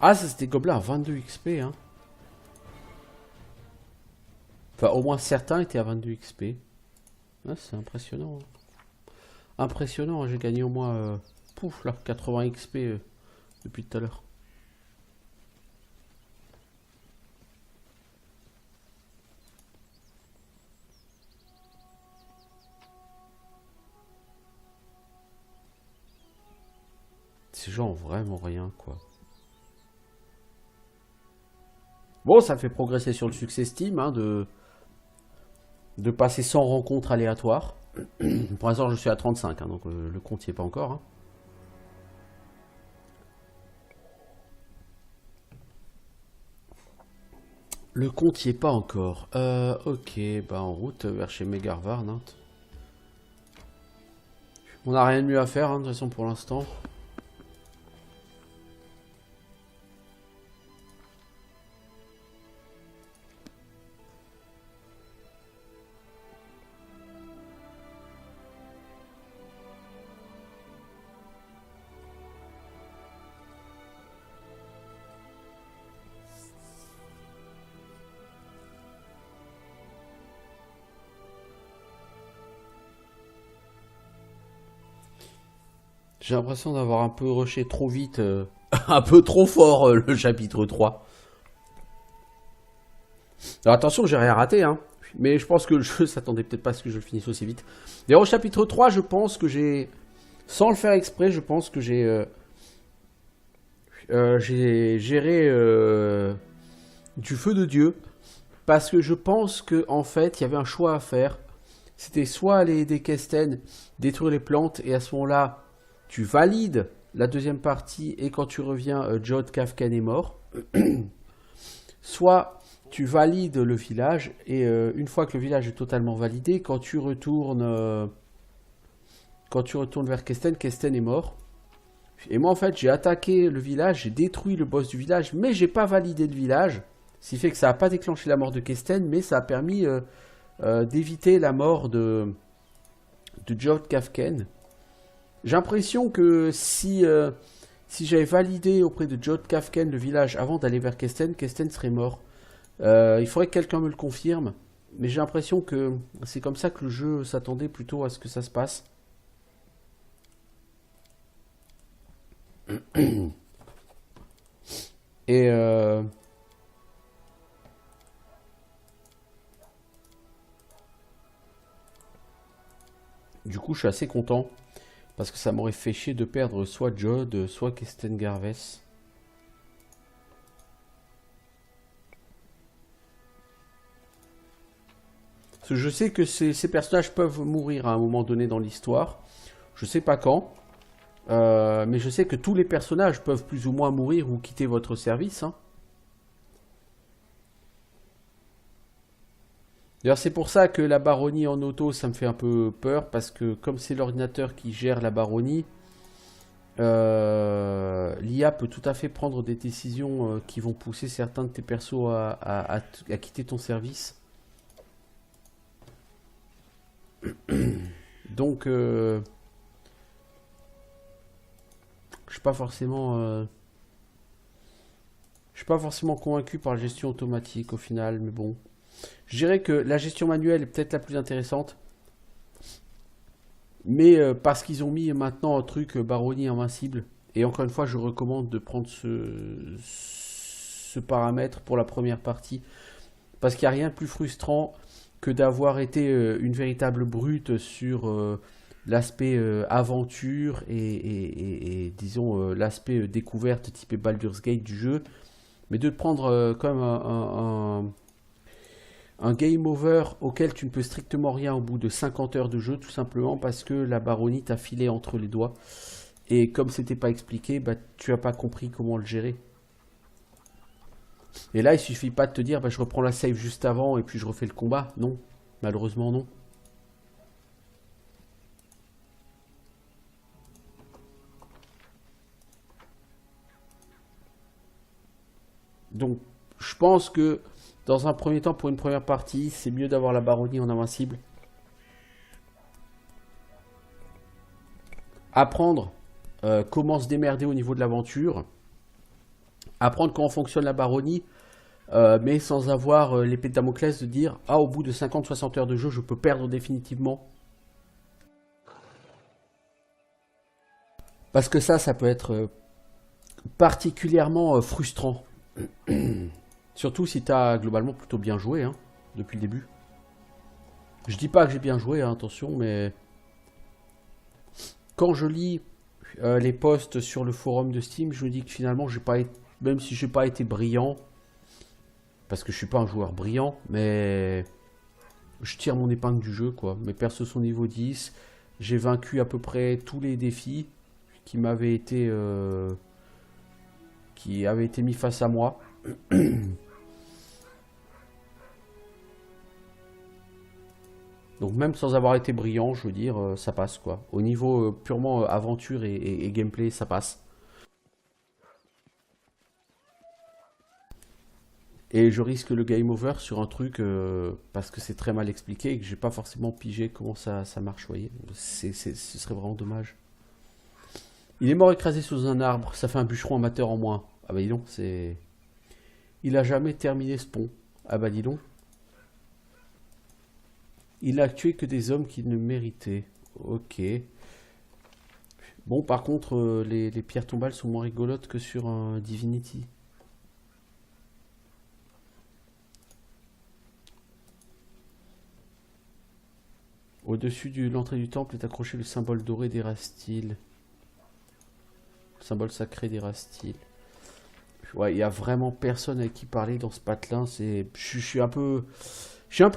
Ah, ça c'était gobelins à 22 XP, hein. Enfin, au moins certains étaient à 22 XP. Ah, c'est impressionnant, hein. Impressionnant, hein, j'ai gagné au moins pouf là, 80 XP depuis tout à l'heure. Ces gens ont vraiment rien, quoi. Bon, ça fait progresser sur le succès Steam, hein, de passer 100 rencontres aléatoires. Pour l'instant, je suis à 35, hein, donc le compte n'y est pas encore, hein. Le compte n'y est pas encore. Ok, bah en route vers chez Megarvarn, hein. On n'a rien de mieux à faire, hein, de toute façon, pour l'instant. J'ai l'impression d'avoir un peu rushé trop vite, un peu trop fort le chapitre 3. Alors attention, j'ai rien raté, hein. Mais je pense que le jeu s'attendait peut-être pas à ce que je le finisse aussi vite. D'ailleurs, au chapitre 3, je pense que j'ai... Sans le faire exprès, je pense que j'ai géré du feu de Dieu. Parce que je pense que en fait, il y avait un choix à faire. C'était soit aller aider Kesten, détruire les plantes, et à ce moment-là, tu valides la deuxième partie, et quand tu reviens, Jod Kafkan est mort. Soit tu valides le village, et une fois que le village est totalement validé, quand tu retournes vers Kesten, Kesten est mort. Et moi en fait j'ai attaqué le village, j'ai détruit le boss du village, mais j'ai pas validé le village. Ce qui fait que ça n'a pas déclenché la mort de Kesten, mais ça a permis d'éviter la mort de Jod Kafkan. J'ai l'impression que si j'avais validé auprès de Jod Kafkan le village avant d'aller vers Kesten, Kesten serait mort. Il faudrait que quelqu'un me le confirme, mais j'ai l'impression que c'est comme ça que le jeu s'attendait plutôt à ce que ça se passe. Et du coup, je suis assez content parce que ça m'aurait fait chier de perdre soit Jod, soit Kesten Garves. Parce que je sais que ces personnages peuvent mourir à un moment donné dans l'histoire. Je sais pas quand. Mais je sais que tous les personnages peuvent plus ou moins mourir ou quitter votre service. Hein. D'ailleurs, c'est pour ça que la baronnie en auto, ça me fait un peu peur. Parce que comme c'est l'ordinateur qui gère la baronnie, l'IA peut tout à fait prendre des décisions qui vont pousser certains de tes persos à quitter ton service. Donc, je suis pas forcément... je suis pas forcément convaincu par la gestion automatique au final, mais bon. Je dirais que la gestion manuelle est peut-être la plus intéressante. Mais parce qu'ils ont mis maintenant un truc baronnie invincible. Et encore une fois, je recommande de prendre ce paramètre pour la première partie. Parce qu'il n'y a rien de plus frustrant que d'avoir été une véritable brute sur l'aspect aventure et disons l'aspect découverte type Baldur's Gate du jeu. Mais de te prendre comme un game over auquel tu ne peux strictement rien au bout de 50 heures de jeu, tout simplement parce que la baronnie t'a filé entre les doigts. Et comme c'était pas expliqué, bah, tu n'as pas compris comment le gérer. Et là, il suffit pas de te dire, bah, je reprends la save juste avant et puis je refais le combat. Non, malheureusement non. Donc, je pense que dans un premier temps, pour une première partie, c'est mieux d'avoir la baronnie en invincible. Apprendre comment se démerder au niveau de l'aventure. Apprendre comment fonctionne la baronnie. Mais sans avoir l'épée de Damoclès de dire « Ah, au bout de 50-60 heures de jeu, je peux perdre définitivement. » Parce que ça peut être particulièrement frustrant. Surtout si tu as globalement plutôt bien joué hein, depuis le début. Je dis pas que j'ai bien joué, hein, attention, mais quand je lis les posts sur le forum de Steam, je me dis que finalement, j'ai pas été, même si j'ai pas été brillant, parce que je suis pas un joueur brillant, mais je tire mon épingle du jeu, quoi. Mes persos sont niveau 10, j'ai vaincu à peu près tous les défis qui m'avaient été mis face à moi. Donc même sans avoir été brillant, je veux dire, ça passe quoi. Au niveau purement aventure et gameplay, ça passe. Et je risque le game over sur un truc parce que c'est très mal expliqué et que j'ai pas forcément pigé comment ça marche, vous voyez. Ce serait vraiment dommage. Il est mort écrasé sous un arbre, ça fait un bûcheron amateur en moins. Ah bah dis donc, c'est... Il a jamais terminé ce pont. Ah bah dis donc. Il a tué que des hommes qu'il ne méritait. Ok. Bon, par contre, les pierres tombales sont moins rigolotes que sur un Divinity. Au-dessus de l'entrée du temple est accroché le symbole doré d'Erastil. Le symbole sacré d'Erastil. Ouais, il y a vraiment personne avec qui parler dans ce patelin. Je suis un peu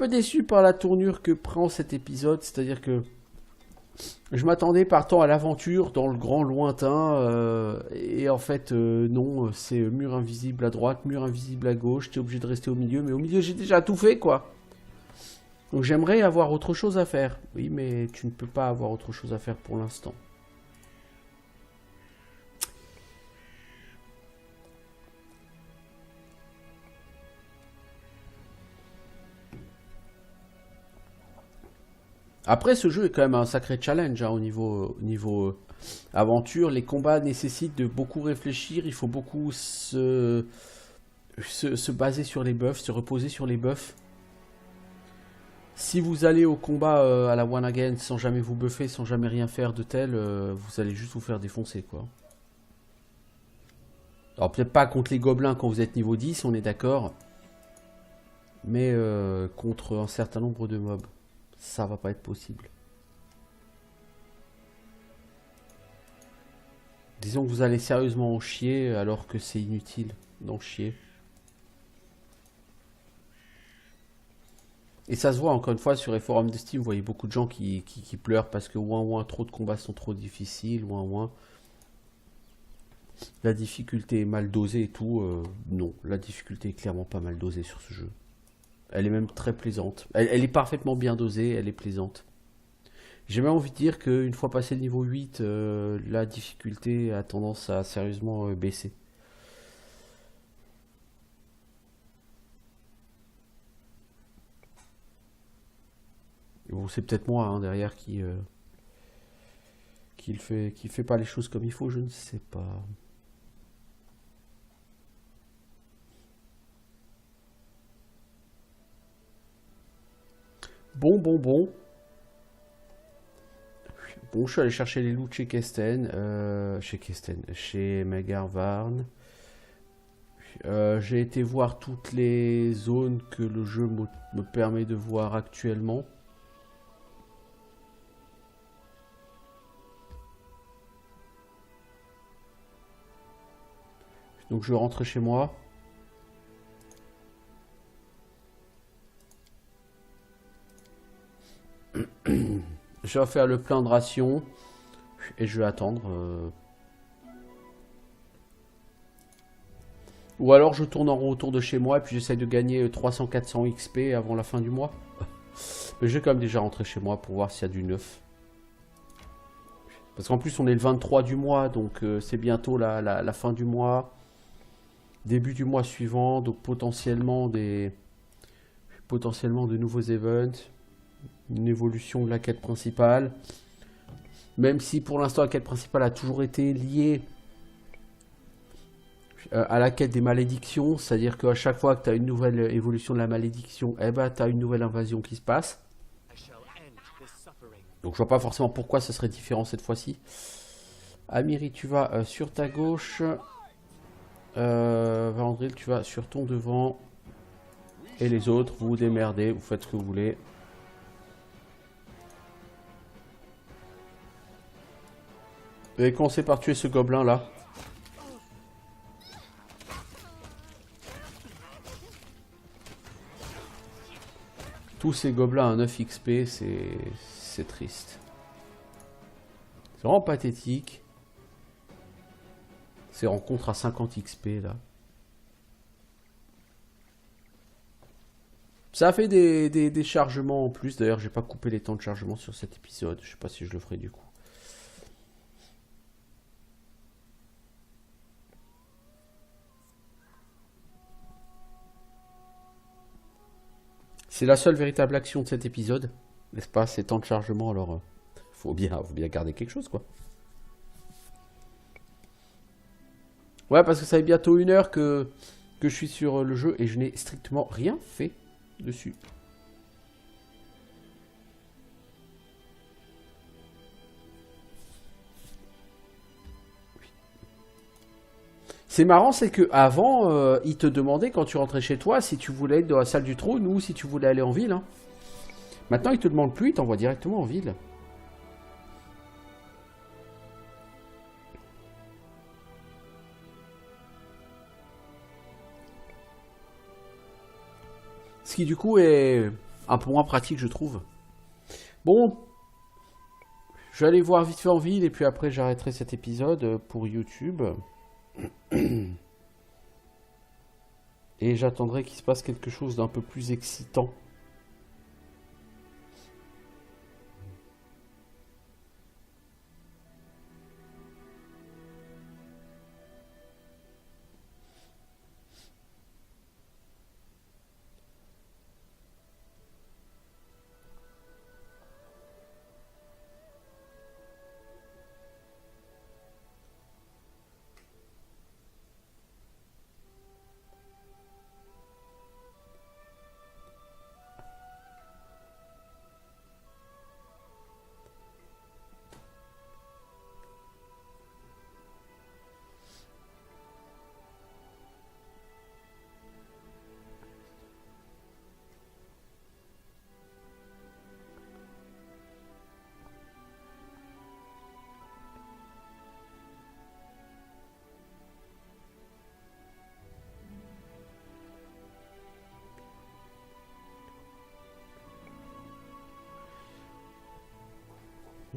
déçu par la tournure que prend cet épisode. C'est-à-dire que je m'attendais partant à l'aventure dans le grand lointain. Et en fait, non, c'est mur invisible à droite, mur invisible à gauche. T'es obligé de rester au milieu. Mais au milieu, j'ai déjà tout fait, quoi. Donc j'aimerais avoir autre chose à faire. Oui, mais tu ne peux pas avoir autre chose à faire pour l'instant. Après, ce jeu est quand même un sacré challenge hein, au niveau aventure. Les combats nécessitent de beaucoup réfléchir. Il faut beaucoup se baser sur les buffs, se reposer sur les buffs. Si vous allez au combat à la one again sans jamais vous buffer, sans jamais rien faire de tel, vous allez juste vous faire défoncer quoi. Alors peut-être pas contre les gobelins quand vous êtes niveau 10, on est d'accord. Mais contre un certain nombre de mobs. Ça va pas être possible. Disons que vous allez sérieusement en chier alors que c'est inutile d'en chier. Et ça se voit encore une fois sur les forums de Steam, vous voyez beaucoup de gens qui pleurent parce que ouin trop de combats sont trop difficiles, ouin. La difficulté est mal dosée et tout. Non, la difficulté est clairement pas mal dosée sur ce jeu. Elle est même très plaisante. Elle est parfaitement bien dosée, elle est plaisante. J'ai même envie de dire qu'une fois passé le niveau 8, la difficulté a tendance à sérieusement baisser. Bon, c'est peut-être moi hein, derrière qui fait pas les choses comme il faut, je ne sais pas. Bon. Bon, je suis allé chercher les loots chez Kesten, chez Megarvarn. J'ai été voir toutes les zones que le jeu me permet de voir actuellement. Donc je vais rentrer chez moi. Je vais faire le plein de rations et je vais attendre. Ou alors je tourne en rond autour de chez moi et puis j'essaye de gagner 300-400 XP avant la fin du mois. Mais je vais quand même déjà rentrer chez moi pour voir s'il y a du neuf. Parce qu'en plus on est le 23 du mois, donc c'est bientôt la fin du mois. Début du mois suivant, donc potentiellement de nouveaux events. Une évolution de la quête principale. Même si pour l'instant la quête principale a toujours été liée à la quête des malédictions. C'est-à-dire qu'à chaque fois que tu as une nouvelle évolution de la malédiction, eh ben, tu as une nouvelle invasion qui se passe. Donc je vois pas forcément pourquoi ce serait différent cette fois-ci. Amiri, tu vas sur ta gauche. Valandril, tu vas sur ton devant. Et les autres, vous vous démerdez, vous faites ce que vous voulez. Vous avez commencé par tuer ce gobelin là. Tous ces gobelins à 9 XP, c'est triste. C'est vraiment pathétique. Ces rencontres à 50 XP là. Ça a fait des chargements en plus. D'ailleurs, j'ai pas coupé les temps de chargement sur cet épisode. Je sais pas si je le ferai du coup. C'est la seule véritable action de cet épisode, n'est-ce pas? C'est temps de chargement, alors faut bien garder quelque chose, quoi. Ouais, parce que ça fait bientôt 1 heure que je suis sur le jeu et je n'ai strictement rien fait dessus. C'est marrant, c'est que avant, il te demandait quand tu rentrais chez toi si tu voulais être dans la salle du trône ou si tu voulais aller en ville. Hein. Maintenant, il te demande plus, il t'envoie directement en ville. Ce qui, du coup, est un peu moins pratique, je trouve. Bon, je vais aller voir vite fait en ville, et puis après, j'arrêterai cet épisode pour YouTube. Et j'attendrai qu'il se passe quelque chose d'un peu plus excitant.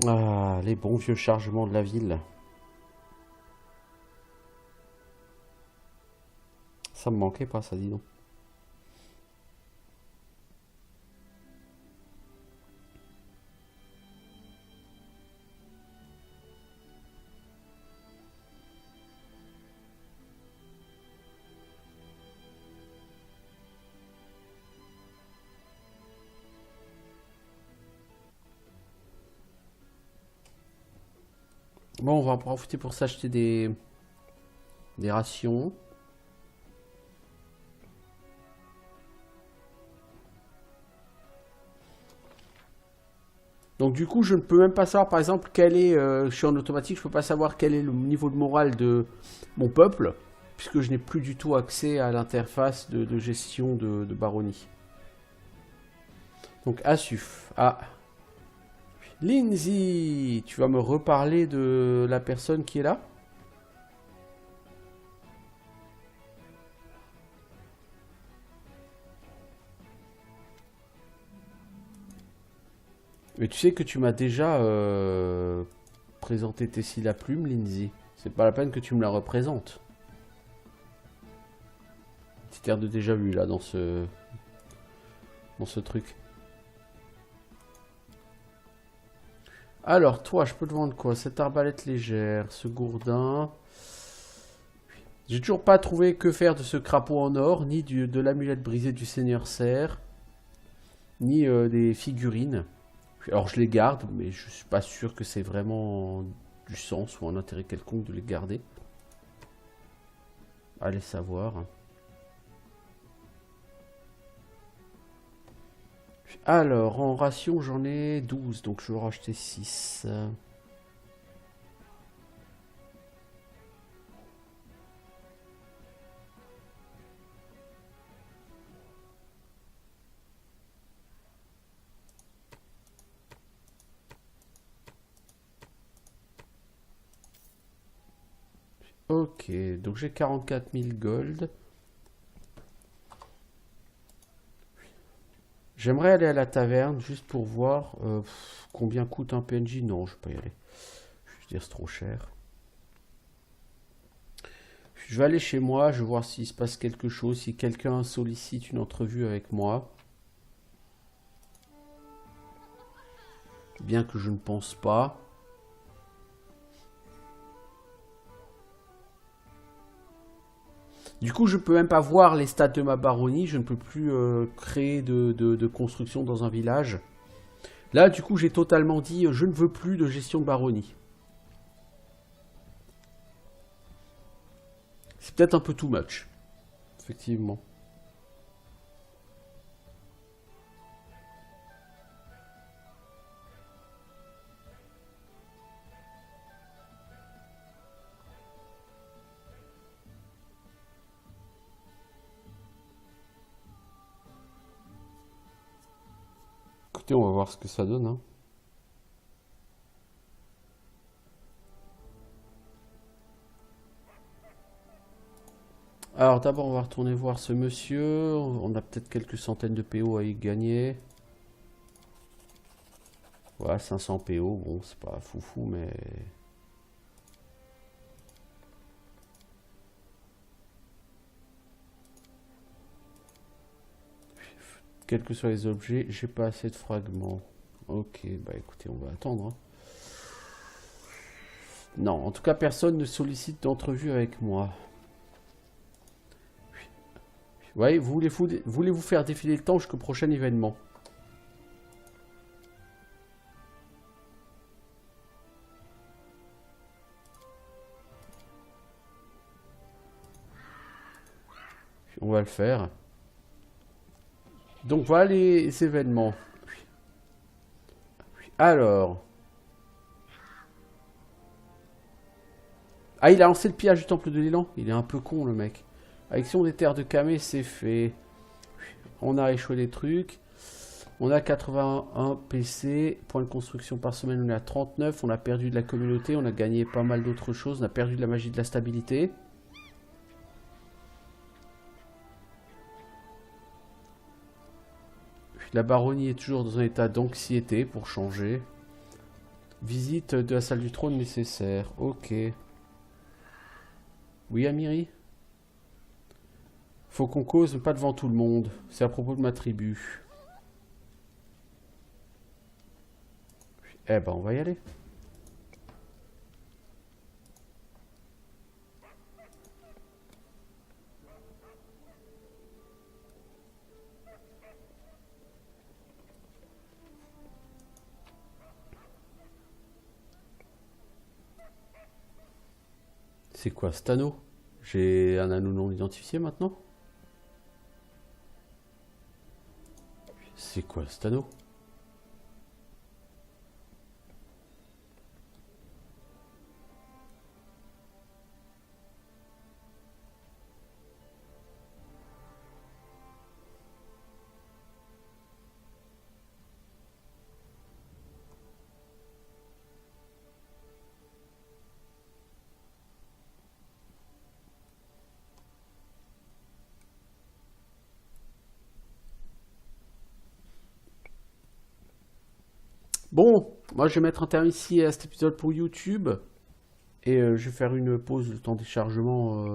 Ah, les bons vieux chargements de la ville. Ça me manquait pas, ça, dis donc. Bon, on va en profiter pour s'acheter des rations. Donc du coup, je ne peux même pas savoir, par exemple, quel est... je suis en automatique, je peux pas savoir quel est le niveau de morale de mon peuple, puisque je n'ai plus du tout accès à l'interface de gestion de baronnie. Donc Assuf. Ah. Lindsay, tu vas me reparler de la personne qui est là? Mais tu sais que tu m'as déjà présenté Tessie la plume, Lindsay. C'est pas la peine que tu me la représentes. Petit air de déjà vu là dans ce truc. Alors toi, je peux te vendre quoi? Cette arbalète légère, ce gourdin. J'ai toujours pas trouvé que faire de ce crapaud en or, ni de l'amulette brisée du Seigneur Serre, ni des figurines. Alors je les garde, mais je suis pas sûr que c'est vraiment du sens ou un intérêt quelconque de les garder. Allez savoir. Alors, en ration, j'en ai 12, donc je vais en racheter 6. Ok, donc j'ai 44 000 gold. J'aimerais aller à la taverne juste pour voir combien coûte un PNJ. Non, je vais pas y aller. Je veux dire, c'est trop cher. Je vais aller chez moi, je vais voir s'il se passe quelque chose, si quelqu'un sollicite une entrevue avec moi. Bien que je ne pense pas. Du coup, je peux même pas voir les stats de ma baronnie. Je ne peux plus créer de construction dans un village. Là, du coup, j'ai totalement dit je ne veux plus de gestion de baronnie. C'est peut-être un peu too much. Effectivement. Écoutez, on va voir ce que ça donne, hein. Alors d'abord on va retourner voir ce monsieur. On a peut-être quelques centaines de PO à y gagner. Voilà, 500 PO, bon c'est pas foufou mais... Quels que soient les objets, j'ai pas assez de fragments. Ok, bah écoutez, on va attendre, hein. Non, en tout cas personne ne sollicite d'entrevue avec moi. Ouais, voulez-vous faire défiler le temps jusqu'au prochain événement? On va le faire. Donc voilà les événements. Alors. Ah, il a lancé le pillage du temple de l'élan. Il est un peu con le mec. Action des terres de Kamé, c'est fait. On a échoué les trucs. On a 81 PC. Points de construction par semaine, on est à 39. On a perdu de la communauté. On a gagné pas mal d'autres choses. On a perdu de la magie de la stabilité. La baronnie est toujours dans un état d'anxiété pour changer. Visite de la salle du trône nécessaire. Ok. Oui, Amiri? Faut qu'on cause, mais pas devant tout le monde. C'est à propos de ma tribu. Eh ben, on va y aller. C'est quoi, cet anneau? J'ai un anneau non identifié maintenant? C'est quoi, cet anneau? Bon, moi je vais mettre un terme ici à cet épisode pour YouTube. Et je vais faire une pause, le temps de chargement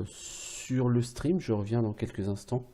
sur le stream. Je reviens dans quelques instants.